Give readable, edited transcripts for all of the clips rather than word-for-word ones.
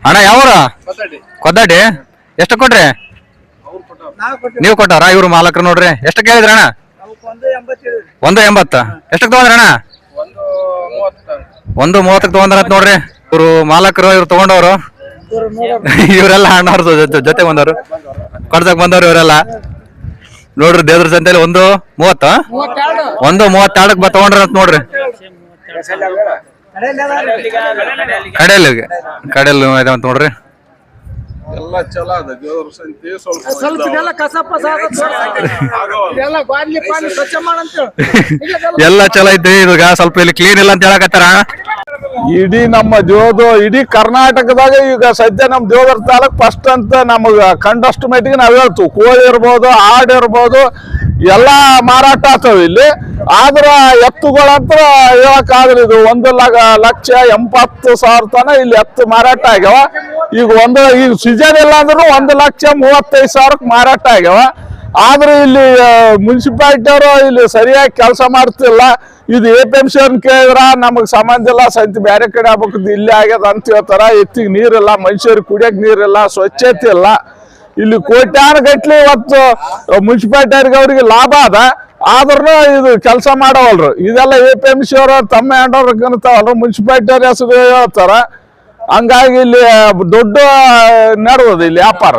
ಅಣ್ಣ ಯಾವೂರ? ಕೊದ್ದಾಡಿ. ಎಷ್ಟು ಕೊಟ್ರಿ? ನೀವು ಕೊಟ್ಟಾರ? ಇವ್ರು ಮಾಲಕರು ನೋಡ್ರಿ. ಎಷ್ಟು ಕೇಳಿದ್ರಿ ಅಣ್ಣ? 180. ಎಷ್ಟಕ್ಕೆ ತಗೊಂಡ್ರಿ ಅಣ್ಣ? 130 ತಗೊಂಡ್ರ ನೋಡ್ರಿ. ಇವ್ರು ಮಾಲಕರು, ಇವ್ರು ತಗೊಂಡವ್ರು. ಇವರೆಲ್ಲ ಅಣ್ಣವ್ರ ಜೊತೆ ಬಂದವರು, ಕೊಡ್ಸಕ್ ಬಂದವ್ರು ಇವರೆಲ್ಲ ನೋಡ್ರಿ. ದೇವ್ರ ಸಂತೆಯಲ್ಲಿ 130 132ಕ್ಕೆ ತಗೊಂಡ್ರ ಅಂತ ನೋಡ್ರಿ. ಕಡೆಯಲ್ಲಿ ಅಂತ ನೋಡ್ರಿ. ಎಲ್ಲ ಚಲೋ ಅದ ದೇವ್ರ ಸಂತಿ. ಎಲ್ಲ ಚಲೋ ಐತಿ. ಇವಾಗ ಸ್ವಲ್ಪ ಇಲ್ಲಿ ಕ್ಲೀನ್ ಇಲ್ಲ ಅಂತ ಹೇಳಕತ್ತಾರ. ಇಡೀ ನಮ್ಮ ಇಡೀ ಕರ್ನಾಟಕದಾಗ ಈಗ ಸದ್ಯ ನಮ್ ದೇವರ ತಾಲೂಕ್ ಫಸ್ಟ್ ಅಂತ ನಮಗ ಕಂಡಷ್ಟು ಮಟ್ಟಿಗೆ ನಾವ್ ಹೇಳ್ತೀವಿ. ಕೋಳಿ ಇರ್ಬೋದು, ಆಡ್ ಇರ್ಬೋದು, ಎಲ್ಲಾ ಮಾರಾಟ ಆಗ್ತಾವ ಇಲ್ಲಿ. ಆದ್ರ ಎತ್ತುಗಳಂತ್ರ ಹೇಳಕ್ಕಾಗಲ್ಲ. ಇದು 1,80,000 ತನ ಇಲ್ಲಿ ಎತ್ತು ಮಾರಾಟ ಆಗ್ಯಾವ. ಈಗ ಸೀಸನ್ ಇಲ್ಲ ಅಂದ್ರೂ 1,35,000 ಮಾರಾಟ ಆಗ್ಯಾವ. ಆದ್ರೆ ಇಲ್ಲಿ ಮುನ್ಸಿಪಾಲಿಟಿ ಅವರು ಇಲ್ಲಿ ಸರಿಯಾಗಿ ಕೆಲಸ ಮಾಡ್ತಿಲ್ಲ. ಇದು APMC ಅವ್ರನ್ನ ಕೇಳಿದ್ರ ನಮಗ್ ಸಂಬಂಧ ಇಲ್ಲ, ಸಂತಿ ಬೇರೆ ಕಡೆ ಆಗ್ಬೇಕು, ಇಲ್ಲಿ ಆಗ್ಯದ ಅಂತ ಹೇಳ್ತಾರ. ಎತ್ತಿಗೆ ನೀರಿಲ್ಲ, ಮನುಷ್ಯರಿಗೆ ಕುಡಿಯಕ್ ನೀರಿಲ್ಲ, ಸ್ವಚ್ಛತೆ ಇಲ್ಲ. ಇಲ್ಲಿ ಕೋಟ್ಯಾನ ಗಟ್ಲಿ ಇವತ್ತು ಮುನ್ಸಿಪಾಲಿಟಿ ಅವ್ರಿಗೆ ಲಾಭ ಅದ, ಆದ್ರೂ ಇದು ಕೆಲಸ ಮಾಡವಲ್ರು. ಇದೆಲ್ಲ APMC ಅವರು ತಮ್ಮ ಹ್ಯಾಂಡೋರ್ ಕನ್ತಾವಲ್ರು, ಮುನ್ಸಿಪಾಲಿಟಿ ಅವ್ರ ಹೆಸರು ಹೇಳ್ತಾರ. ಹಂಗಾಗಿ ಇಲ್ಲಿ ದೊಡ್ಡ ನಡೆದದ ಇಲ್ಲಿ ವ್ಯಾಪಾರ.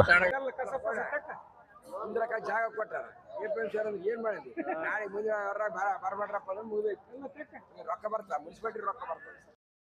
ಜಾಗ ಕೊಟ್ಟಾರ ಏನ್ ಮಾಡಿದ್ವಿ. ನಾಳೆ ಮುಂದಿನ ಬರಬೇಡ್ರಪ್ಪ ಅಂದ್ರೆ ರೊಕ್ಕ ಬರ್ತಾ ಮುನ್ಸಿಪಾಲಿಟಿ ರೊಕ್ಕ ಬರ್ತದೆ.